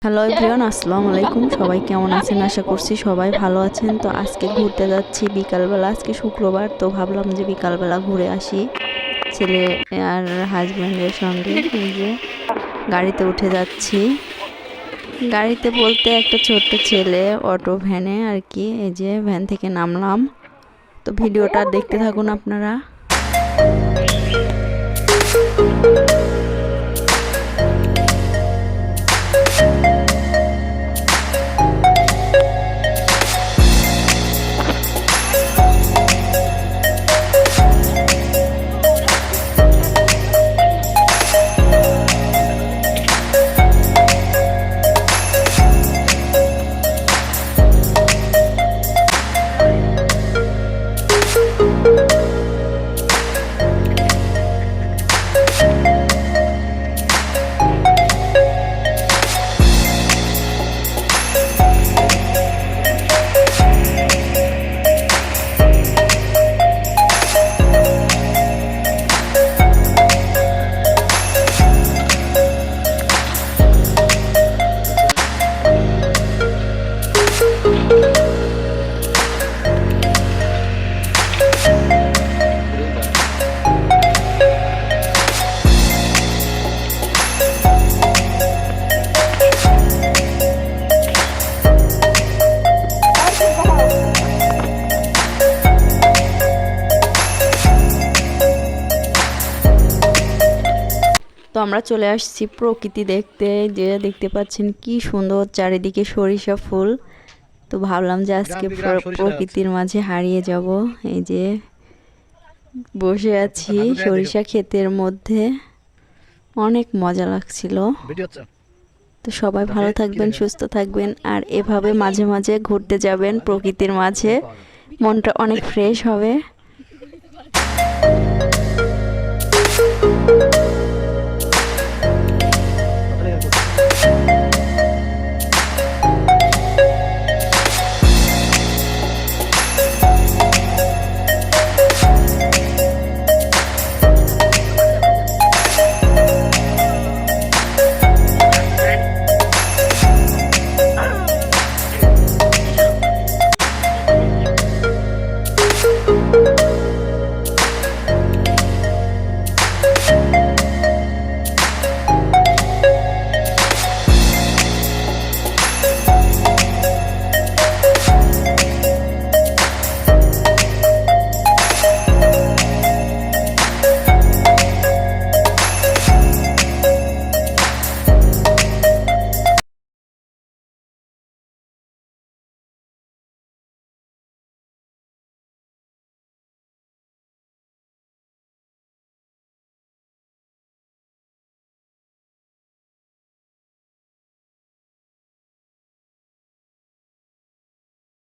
Hello everyone, আসসালামু আলাইকুম। সবাই কেমন আছেন? আশা করছি সবাই ভালো আছেন। তো আজকে ঘুরতে যাচ্ছি বিকালবেলা। আজকে শুক্রবার, তো ভাবলাম যে বিকালবেলা ঘুরে আসি ছেলে আর হাজব্যান্ডের সঙ্গে। এই যে গাড়িতে উঠে যাচ্ছি। গাড়িতে বলতে একটা ছোট্ট ছেলে অটো ভ্যানে আর কি। এই যে ভ্যান থেকে নামলাম। তো ভিডিওটা দেখতে থাকুন আপনারা। তো আমরা চলে আসছি প্রকৃতি দেখতে। যে দেখতে পাচ্ছেন কি সুন্দর চারিদিকে সরিষা ফুল। তো ভাবলাম যে আজকে প্রকৃতির মাঝে হারিয়ে যাব। এই যে বসে আছি সরিষা ক্ষেতের মধ্যে, অনেক মজা লাগছিল। তো সবাই ভালো থাকবেন, সুস্থ থাকবেন, আর এভাবে মাঝে মাঝে ঘুরতে যাবেন প্রকৃতির মাঝে, মনটা অনেক ফ্রেশ হবে।